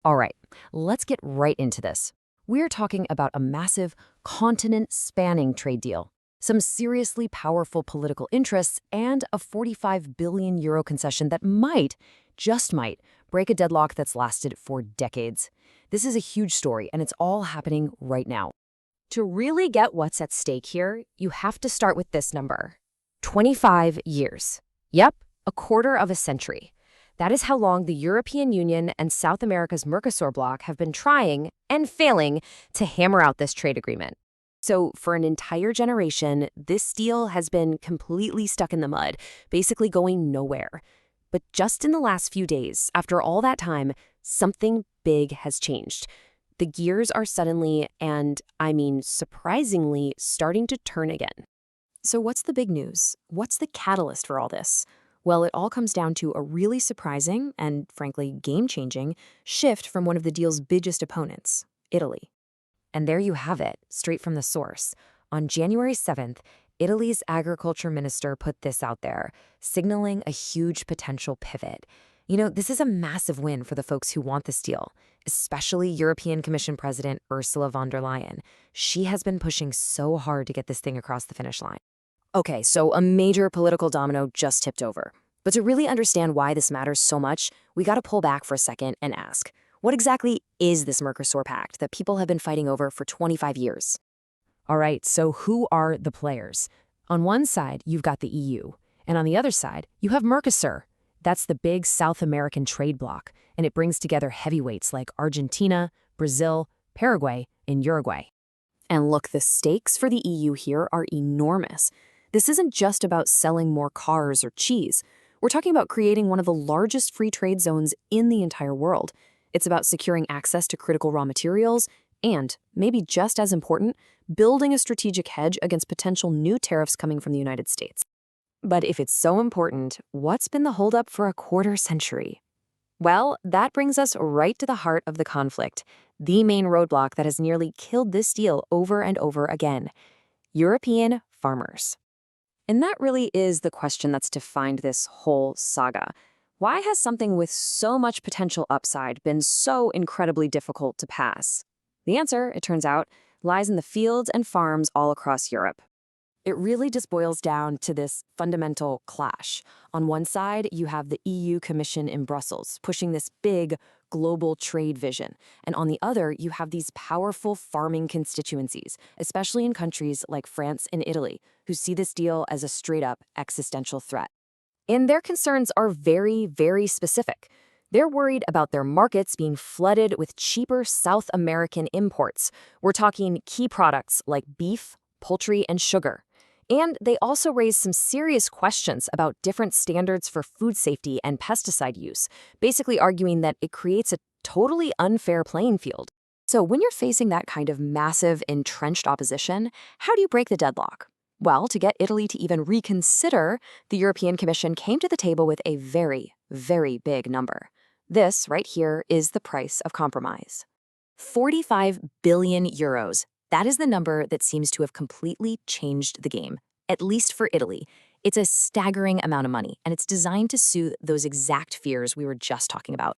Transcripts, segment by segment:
All right, let's get right into this. We're talking about a massive, continent-spanning trade deal, some seriously powerful political interests, and a 45 billion euro concession that might, just might, break a deadlock that's lasted for decades. This is a huge story, and it's all happening right now. To really get what's at stake here, you have to start with this number. 25 years. Yep, a quarter of a century. That is how long the European Union and South America's Mercosur bloc have been trying and failing to hammer out this trade agreement. So for an entire generation, this deal has been completely stuck in the mud, basically going nowhere. But just in the last few days, after all that time, something big has changed. The gears are suddenly, and I mean surprisingly, starting to turn again. So what's the big news? What's the catalyst for all this? Well, it all comes down to a really surprising and, frankly, game-changing shift from one of the deal's biggest opponents, Italy. And there you have it, straight from the source. On January 7th, Italy's agriculture minister put this out there, signaling a huge potential pivot. You know, this is a massive win for the folks who want this deal, especially European Commission President Ursula von der Leyen. She has been pushing so hard to get this thing across the finish line. Okay, so a major political domino just tipped over. But to really understand why this matters so much, we got to pull back for a second and ask, what exactly is this Mercosur Pact that people have been fighting over for 25 years? All right, so who are the players? On one side, you've got the EU, and on the other side, you have Mercosur. That's the big South American trade bloc, and it brings together heavyweights like Argentina, Brazil, Paraguay, and Uruguay. And look, the stakes for the EU here are enormous. This isn't just about selling more cars or cheese. We're talking about creating one of the largest free trade zones in the entire world. It's about securing access to critical raw materials and, maybe just as important, building a strategic hedge against potential new tariffs coming from the United States. But if it's so important, what's been the holdup for a quarter century? Well, that brings us right to the heart of the conflict, the main roadblock that has nearly killed this deal over and over again: European farmers. And that really is the question that's defined this whole saga. Why has something with so much potential upside been so incredibly difficult to pass? The answer, it turns out, lies in the fields and farms all across Europe. It really just boils down to this fundamental clash. On one side, you have the EU Commission in Brussels, pushing this big global trade vision. And on the other, you have these powerful farming constituencies, especially in countries like France and Italy, who see this deal as a straight-up existential threat. And their concerns are very, very specific. They're worried about their markets being flooded with cheaper South American imports. We're talking key products like beef, poultry, and sugar. And they also raise some serious questions about different standards for food safety and pesticide use, basically arguing that it creates a totally unfair playing field. So when you're facing that kind of massive, entrenched opposition, how do you break the deadlock? Well, to get Italy to even reconsider, the European Commission came to the table with a very, very big number. This, right here, is the price of compromise. 45 billion euros. That is the number that seems to have completely changed the game, at least for Italy. It's a staggering amount of money, and it's designed to soothe those exact fears we were just talking about.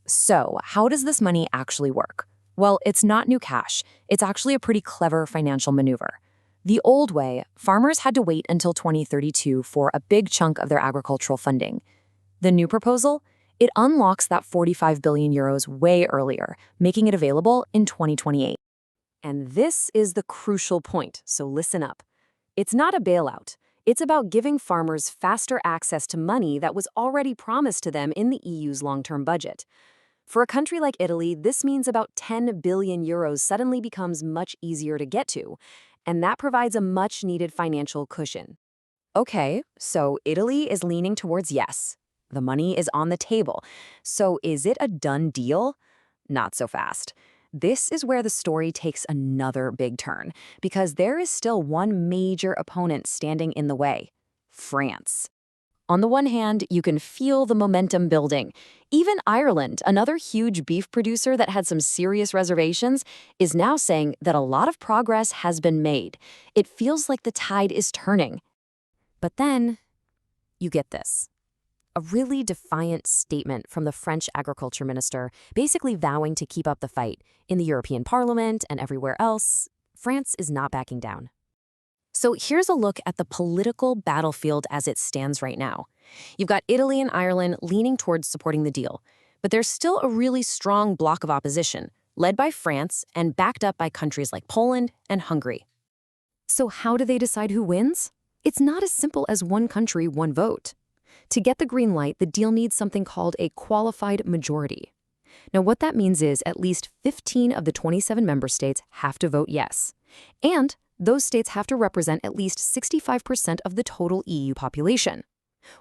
So, how does this money actually work? Well, it's not new cash. It's actually a pretty clever financial maneuver. The old way, farmers had to wait until 2032 for a big chunk of their agricultural funding. The new proposal? It unlocks that 45 billion euros way earlier, making it available in 2028. And this is the crucial point, so listen up. It's not a bailout. It's about giving farmers faster access to money that was already promised to them in the EU's long-term budget. For a country like Italy, this means about 10 billion euros suddenly becomes much easier to get to, and that provides a much-needed financial cushion. Okay, so Italy is leaning towards yes. The money is on the table. So is it a done deal? Not so fast. This is where the story takes another big turn, because there is still one major opponent standing in the way: France. On the one hand, you can feel the momentum building. Even Ireland, another huge beef producer that had some serious reservations, is now saying that a lot of progress has been made. It feels like the tide is turning. But then, you get this. A really defiant statement from the French agriculture minister, basically vowing to keep up the fight. In the European Parliament and everywhere else, France is not backing down. So here's a look at the political battlefield as it stands right now. You've got Italy and Ireland leaning towards supporting the deal, but there's still a really strong bloc of opposition, led by France and backed up by countries like Poland and Hungary. So how do they decide who wins? It's not as simple as one country, one vote. To get the green light, the deal needs something called a qualified majority. Now, what that means is at least 15 of the 27 member states have to vote yes. And those states have to represent at least 65% of the total EU population.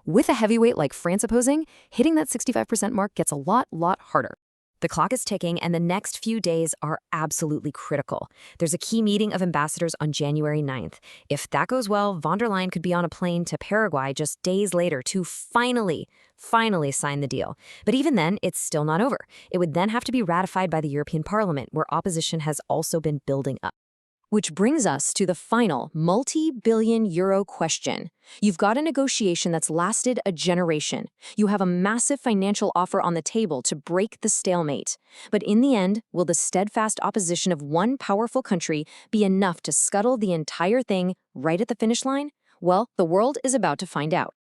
With a heavyweight like France opposing, hitting that 65% mark gets a lot harder. The clock is ticking, and the next few days are absolutely critical. There's a key meeting of ambassadors on January 9th. If that goes well, von der Leyen could be on a plane to Paraguay just days later to finally sign the deal. But even then, it's still not over. It would then have to be ratified by the European Parliament, where opposition has also been building up. Which brings us to the final multi-billion euro question. You've got a negotiation that's lasted a generation. You have a massive financial offer on the table to break the stalemate. But in the end, will the steadfast opposition of one powerful country be enough to scuttle the entire thing right at the finish line? Well, the world is about to find out.